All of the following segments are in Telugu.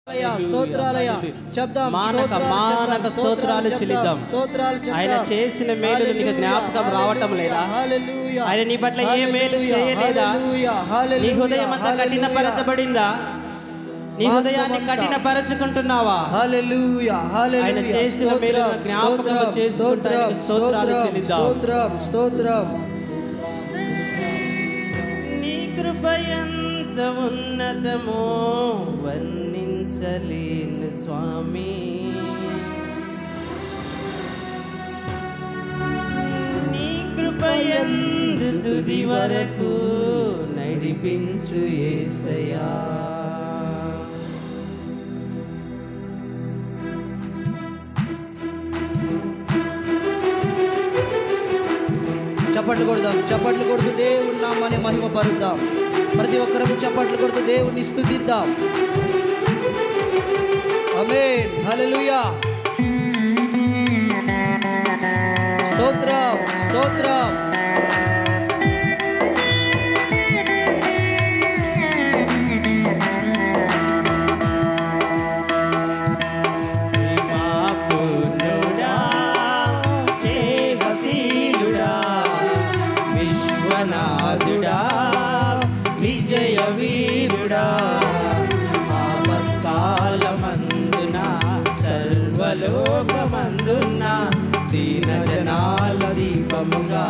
స్తోత్రాలు చెల్లిద్దాం. ఆయన చేసిన మేలులు నీకు జ్ఞాపకం రావటం లేదా? ఆయన నీ పట్ల ఏ మేలు చేయలేదా? నీ హృదయం అంతా కఠినపరచబడిందా? నీ హృదయాన్ని కఠినపరచుకుంటున్నావా? ఆయన చేసిన మేలు జ్ఞాపకం చేసుకుంటానికి స్తోత్రాలు చెల్లిద్దాం. నీ కృప ఎంత ఉన్నతమో వర్ణించలేను స్వామి. నీ కృప యందు తుది వరకు నడిపించు యేసయ్యా. చప్పట్లు కొడదాం, చప్పట్లు కొడుతూ దేవుని నామాన్ని మహిమ పరుద్దాం. ప్రతి ఒక్కరూ చప్పట్లు కొడుతూ దేవుని స్తుతిద్దాం. ఆమేన్, హల్లెలూయా. స్తోత్రం, స్తోత్రం. విశ్వనాథుడా, విజయ వీరుడా, ఆపత్కాలమందున సర్వలోకమందున దీన జనాల దీపముగా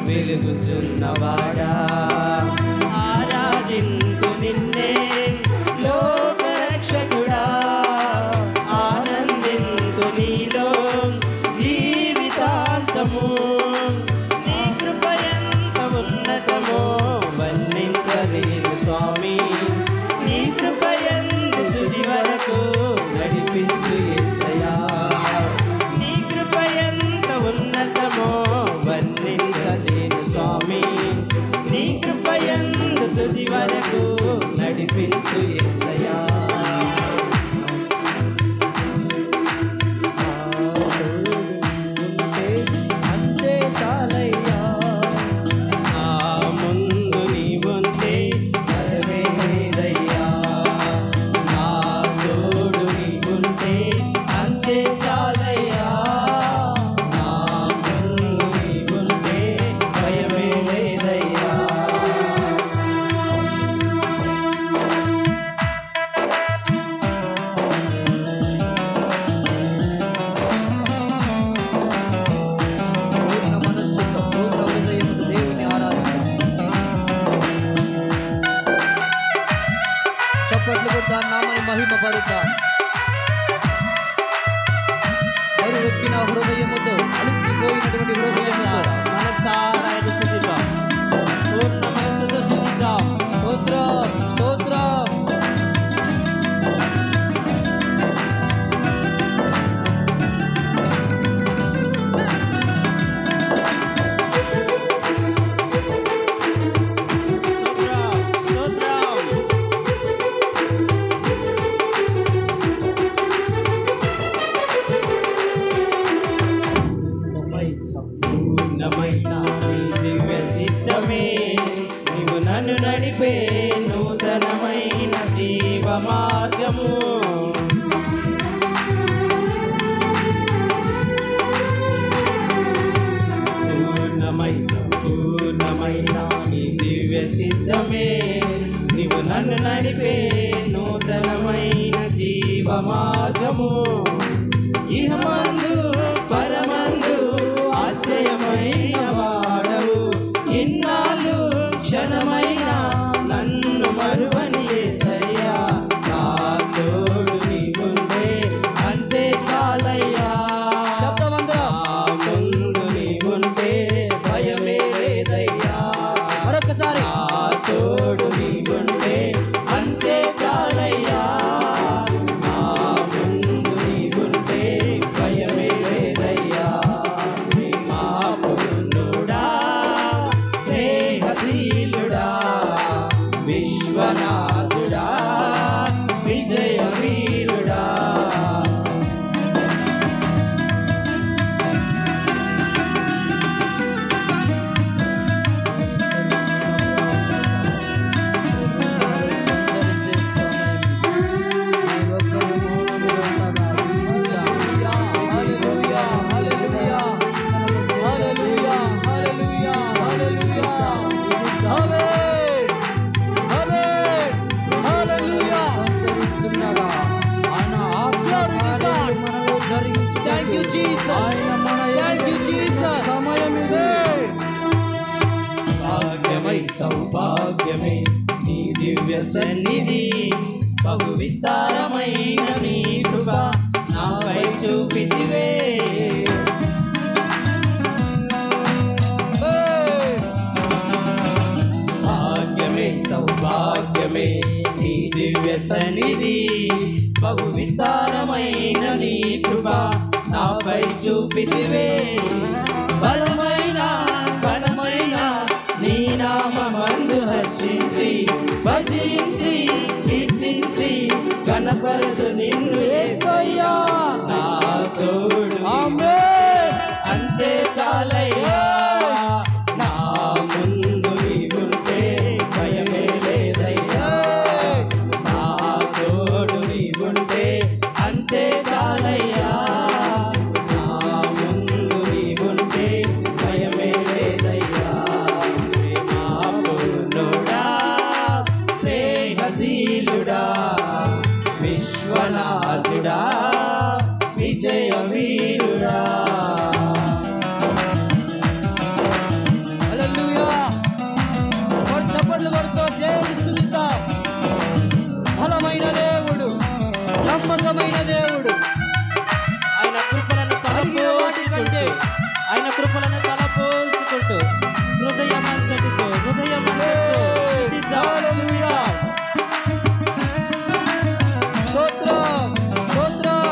వెలుగుచున్నవాడా, ఆరాధింతు నిన్నే లోకరక్షకుడా, ఆనందింతు నీలో జీవితాంతము. వర్ణించలేను స్వామి, నీ కృప యందు తుది వరకు నడిపించు యేసయ్యా. నీ కృప ఎంత ఉన్నతమో వర్ణించలేను స్వామి, నీ కృప యందు తుది వరకు నడిపించు యేసయ్యా. అంతే చాలయ్యా, నామని మహిమ పరుద్దాం. బరువెక్కిన హృదయముతో, అలసిపోయినటువంటి హృదయముతో మనసారా స్తుతిద్దాం. పూర్ణ మనసుతో స్తుతిద్దాం. స్తోత్రం, స్తోత్రం. నీవు నన్ను నడిపే నూతనమైన జీవ మార్గము. పూర్ణమైన నీ దివ్య చిత్తమే, నీవు నన్ను నడిపే నూతనమైన జీవ మార్గము. ఇహమందు పరమందు ఆశ్రయమైన వాడవు, ఇన్నాళ్ళు క్షణమైన నన్ను మరువని యేసయ్యా. నా తోడు నీవుంటే అంతే చాలయ్యా, ముందు నీవుంటే భయమే లేదయ్యా. మరొకసారి, నా తోడు నీవుంటే అంతే చాలయ్యా, ముందు నీవుంటే భయమే సౌభాగ్యమే నీ దివ్య సన్నిధి బహు విస్తారమైన నీ కృప నాపై చూపితివే భాగ్యమే సౌభాగ్యమే నీ దివ్య సన్నిధి బహు విస్తారమైన నీ కృప నాపై చూపితివే బలమైన నీ నామమందు హర్షించి భజించి కీర్తించి కనపరచు నిన్ను యేసయ్యా నా తోడు అంతే చాలయ్యా నా ముందు నీవుంటే భయమే లేదయ్యా నా తోడు నీవుంటే అంతే చాలయ్యా నా ముందు నీవుంటే భయమే లేదయ్యా నా పూర్ణుడా స్నేహశీలుడా విశ్వనాథుడా విజయ వీరుడా హల్లెలూయా చప్పట్లు కొడుతూ దేవుని స్తుతిద్దాం బలమైన దేవుడు నమ్మకమైన దేవుడు ఆయన కృపలను తలపోసుకుంటూ ఆయన కృపలను తలపోసుకుంటూ హృదయమంతటితో హల్లెలూయా స్తోత్రం స్తోత్రం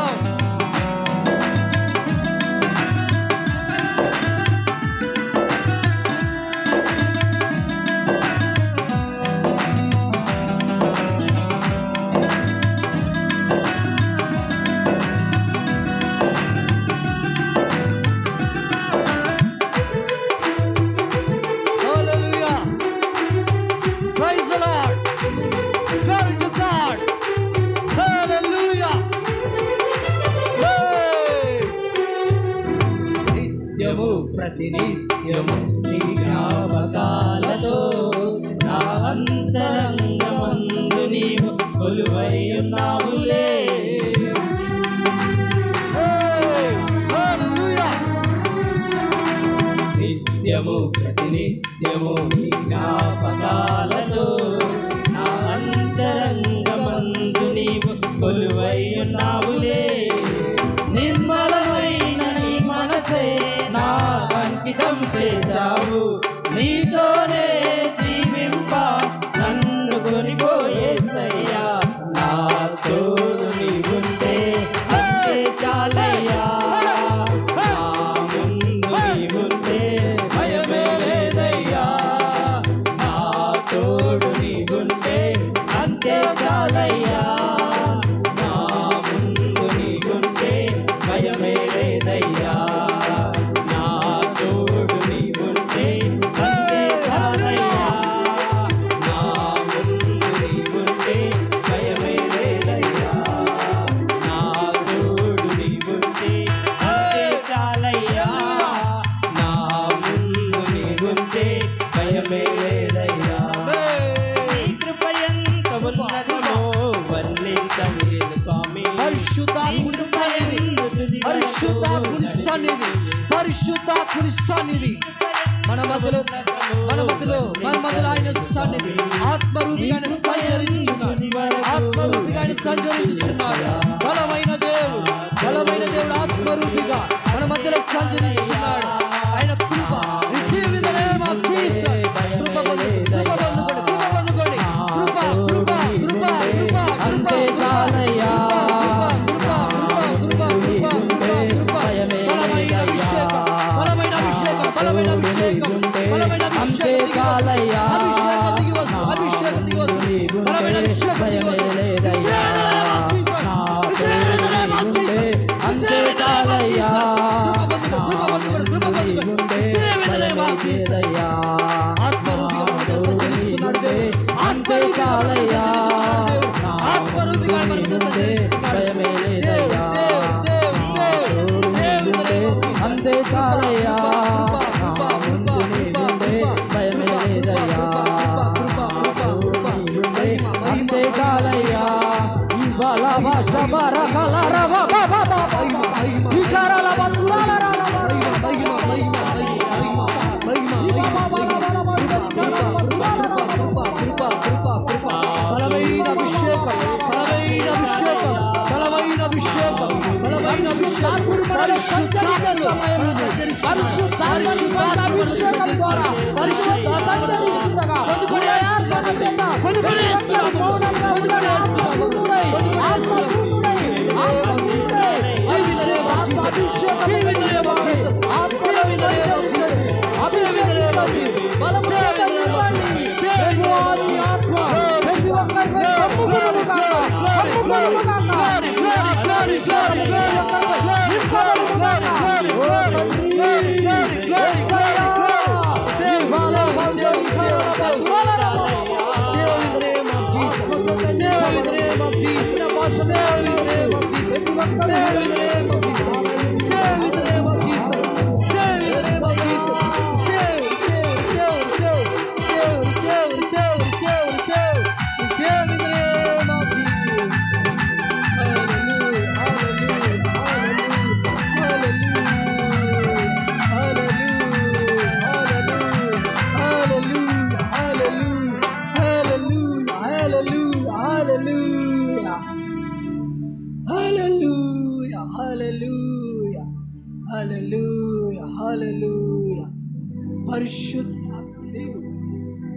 Hallelujah. Praise the Lord. Glory to God. Hallelujah. Hey. నిత్యము ప్రతినిత్యము నీ జ్ఞాపకాలతో నా అంతరంగమందు నీవు కొలువై ఉన్నావులే Hey. Hallelujah. నిత్యము ప్రతినిత్యము నీ జ్ఞాపకాలతో నా అంతరంగమందు నీవు కొలువై ఉన్నావులే నిర్మలమైన నీ మనసే నా అంకితం చేశావు నీతోనే జీవింప నన్ను కొనిపోయేసయ్యా నా తోడు నీవుంటే అంతే చాలయ్యా నా ముందు నీవుంటే భయమే లేదయ్యా నా తోడు నీవుంటే అంతే చాలయ్యా నా ముందు నీవుంటే భయమే లేదయ్యా నా తోడు నీవుంటే అంతే చాలయ్యా నా ముందు నీవుంటే భయమే లేదయ్యా నా తోడు నీవుంటే అంతే చాలయ్యా నా ముందు నీవుంటే భయమే లేదయ్యా నీ కృప ఎంత ఉన్నతమో వర్ణించలేదు స్వామి పరిశుద్ధాత్ముని సన్నిధి పరిశుద్ధాత్ముని సన్నిధి పరిశుద్ధాత్ముని సన్నిధి మన మధ్యలో ఆయన సన్నిధి ఆత్మరూపిగా ఆయన సంచరించుచున్నాడు ఆత్మరూపిగా ఆయన సంచరించుచున్నాడు బలమైన దేవుడు ఆత్మరూపిగా మన మధ్యలో సంచరించుచున్నాడు ఆయన కృప receive in the name of Jesus కృప పొందుకోండి కృప అంతే చాలయ్యా అంతే చాలయ్యా అభిషేకం భయమే లేదయ్యా అంతే చాలయ్యా అంతే చాలయ్యా భయమే లేదయ్యా అంతే చాలయ్యా భయమే లేదయ్యా అంతే చాలయ్యా బలభాష బరకల రవ విచారాల బంధువుల అభిషేకం, బలమైన అభిషేకం, బలమైన అభిషేకం.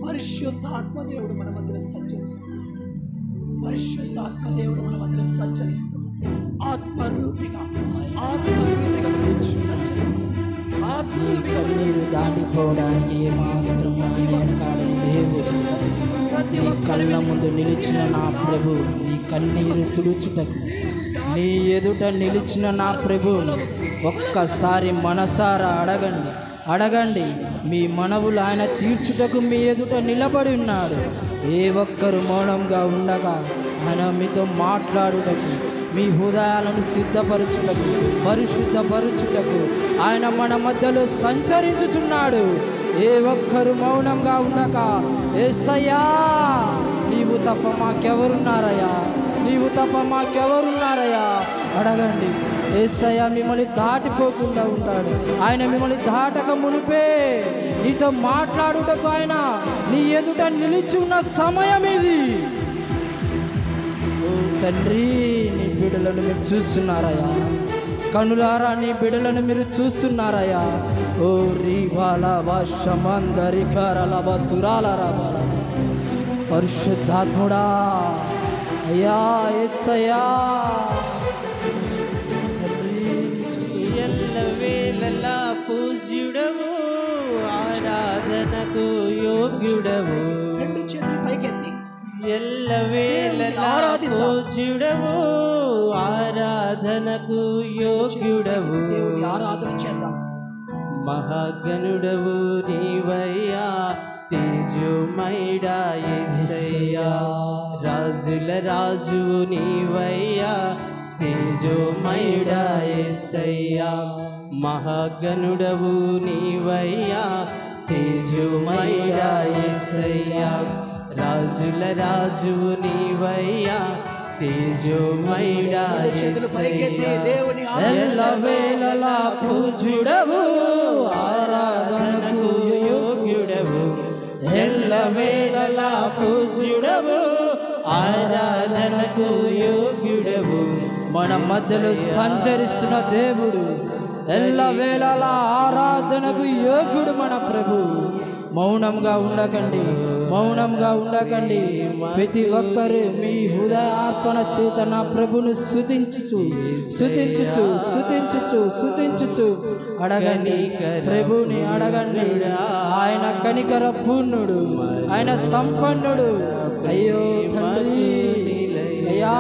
పరిశుద్ధాత్మ దేవుడు మన మధ్యలో సంచరిస్తున్నాడు. పరిశుద్ధాత్మ దేవుడు మన మధ్యలో సంచరిస్తున్నాడు. ఆత్మరూపిగా కన్నీరు దాటిపోవడానికి ఏమాత్రం వెనకాడని దేవుడు, నీ కళ్ళ ముందు నిలిచిన నా ప్రభు, నీ కన్నీరు తుడుచుటకు నీ ఎదుట నిలిచిన నా ప్రభువుని ఒక్కసారి మనసారా అడగండి. మీ మనవులు ఆయన తీర్చుటకు మీ ఎదుట నిలబడి ఉన్నాడు. ఏ ఒక్కరు మౌనంగా ఉండగా ఆయన మీతో మాట్లాడుటకు, మీ హృదయాలను సిద్ధపరచుటకు, పరిశుద్ధపరచుటకు ఆయన మన మధ్యలో సంచరించుచున్నాడు. ఏ ఒక్కరు మౌనంగా ఉండక, యేసయ్యా నీవు తప్ప మాకెవరున్నారయ్యా, నీవు తప్ప మాకెవరున్నారయ్యా అడగండి. యేసయ్య మిమ్మల్ని దాటిపోకుండా ఉంటాడు. ఆయన మిమ్మల్ని దాటక మునిపే నీతో మాట్లాడుటకు ఆయన నీ ఎదుట నిలిచి ఉన్న సమయం ఇది. ఓ తండ్రి, నీ బిడ్డలను మీరు చూస్తున్నారయ్యా, కనులారా నీ బిడ్డలను మీరు చూస్తున్నారయ్యా. ఓ రీవాల వర్షమందరి కరల తురాల రావాల పరిశుద్ధాత్ముడా అయ్యా యేసయ్యా, ఎల్లవేళలా పూజ్యుడవు, ఆరాధనకు యోగ్యుడవు. రెండు చేతులు పైకెత్తి ఎల్లవేళలా పూజ్యుడవు, ఆరాధనకు యోగ్యుడవు. దేవుని ఆరాధన చేద్దాం. మహాగణుడవు నీవయ్యా, తేజోమయుడా యేసయ్యా. రాజుల రాజువు నీవయ్యా, తేజోమయుడా యేసయ్యా. మహాగణుడవు నీవయ్యా, తేజోమయుడా యేసయ్యా. రాజుల రాజువు నీవయ్యా, తేజోమయుడా యేసయ్యా. ఎల్లవేళలా పూజ్యుడవు, ఆరాధనకు యోగ్యుడవు. ఎల్లవేళలా పూజ్యుడవు, ఆరాధనకు యోగ్యుడవు. మన మధ్యలో సంచరిస్తున్న దేవుడు, ఎల్లవేళలా ఆరాధనకు యోగ్యుడు మన ప్రభు. మౌనంగా ఉండకండి. ప్రతి ఒక్కరు మీ హృదయార్పణ చేత నా ప్రభును స్తుతించుచు అడగండి. ప్రభుని అడగండి. ఆయన కనికర పూర్ణుడు, ఆయన సంపన్నుడు. అయ్యో తండ్రి, అయ్యా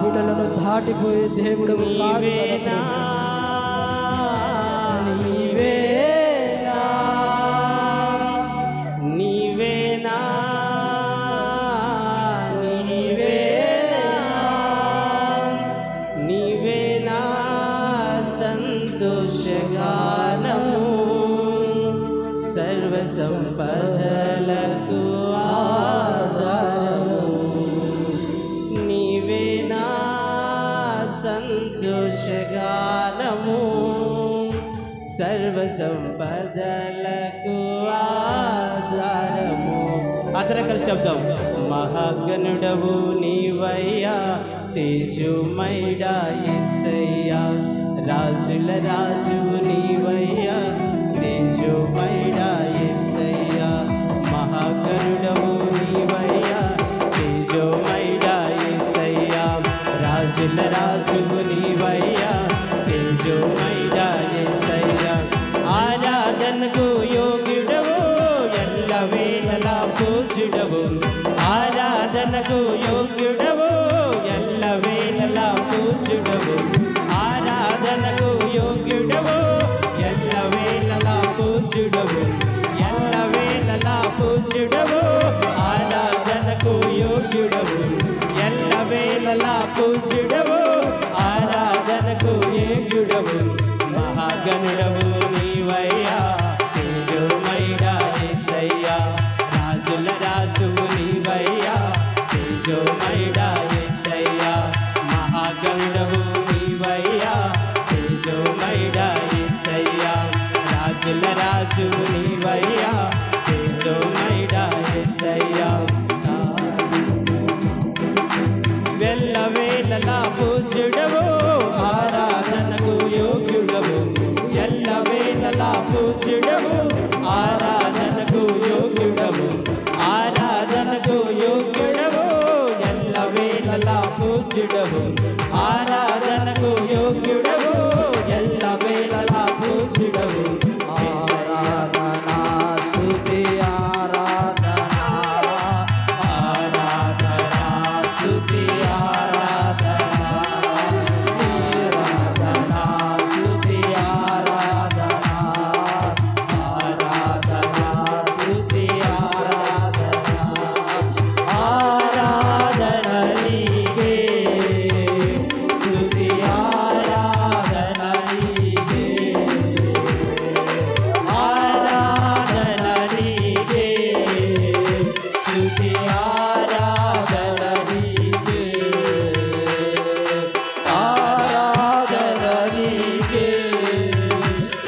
బిడ్డలను దాటిపోయే దేవుడు కాదు. నీవేనా సంతోషగానము, సర్వ సంపదలకు ఆధారము. నీవేనా సంతోషగానము, సర్వ సంపదలకు ఆధారము. అందరం కలిసి చెప్దాం. మహాగణుడవు నీవయ్యా, తేజోమయుడా యేసయ్యా రాజుల రాజు నీవయ్యా తేజోమయుడా యేసయ్యా మహాగరుడవు నీవయ్యా తేజోమయుడా యేసయ్యా రాజుల రాజు నీవయ్యా తేజోమయుడా యేసయ్యా ఆరాధనకు యోగ్యుడవు ఎల్లవేళలా పూజ్యుడవు ఆరాధనకు యోగ్యుడవు ఎల్లవేళలా పూజ్యుడవు ఆరాధనకు యోగ్యుడవు ఎల్లవేళలా పూజ్యుడవు ఎల్లవేళలా పూజ్యుడవు ఆరాధనకు యోగ్యుడవు ఎల్లవేళలా పూజ్యుడవు ఆరాధనకు యోగ్యుడవు మహాగణుడవు నీవయ్యా తేజోమయుడా యేసయ్యా రాజుల రాజు నీవయ్యా తేజోమయుడా యేసయ్యా మహాగణుడవు నీవయ్యా తేజోమయుడా యేసయ్యా రాజుల రాజు నీవయ్యా తేజోమయుడా యేసయ్యా ఎల్లవేళలా పూజ్యుడవు ఆరాధనకు యోగ్యుడవు ఎల్లవేళలా పూజ్యుడవు ఆరాధనకు యోగ్యుడవు ఆరాధనకు యోగ్యుడవు ఎల్లవేళలా పూజ్యుడవు ఆరాధనకు యోగ్యుడవు ఎల్లవేళలా పూజ్యుడవు ఆరాధనా స్తుతి ఆరాధనా ఆరాధనా స్తుతి ఆరాధనా ఆరాధనా స్తుతి ఆరాధనా ఆరాధనా స్తుతి ఆరాధనా ఆరాధన నీకే స్తుతి ఆరాధన నీకే ఆరాధన నీకే స్తుతి ఆరాధన నీకే ఆరాధన నీకే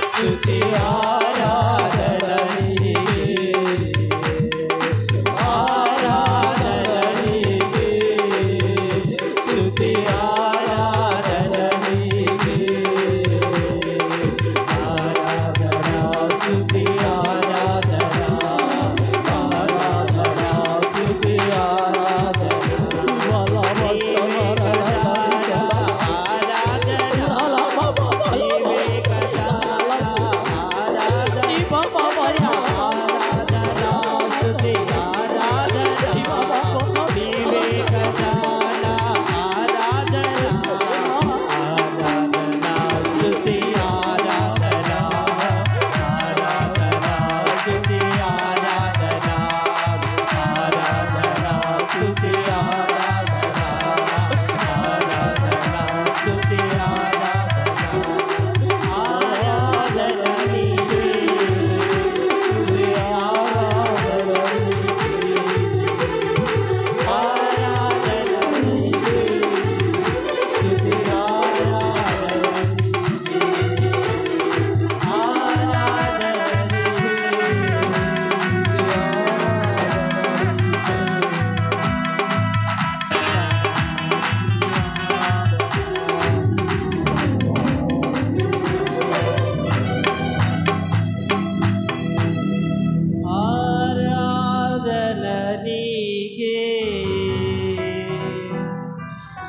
స్తుతి ఆరాధన నీకే ఆరాధన నీకే స్తుతి ఆరాధన నీకే ఆరాధనా స్తుతి ఆరాధనా ఆరాధనా స్తుతి ఆరాధనా ఆరాధన నీకే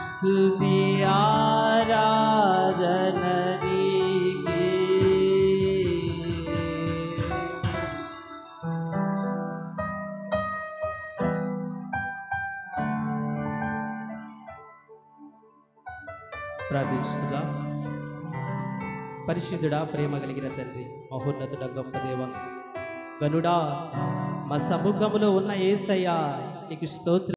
స్తుతి ఆరాధన నీకే ప్రార్థించుకుందాం. పరిశుద్ధుడా, ప్రేమ కలిగిన తండ్రి, మహోన్నతుడ, గొప్ప దేవ, గనుడా, మా సముఖములో ఉన్న యేసయ్యా నీకు స్తోత్రం.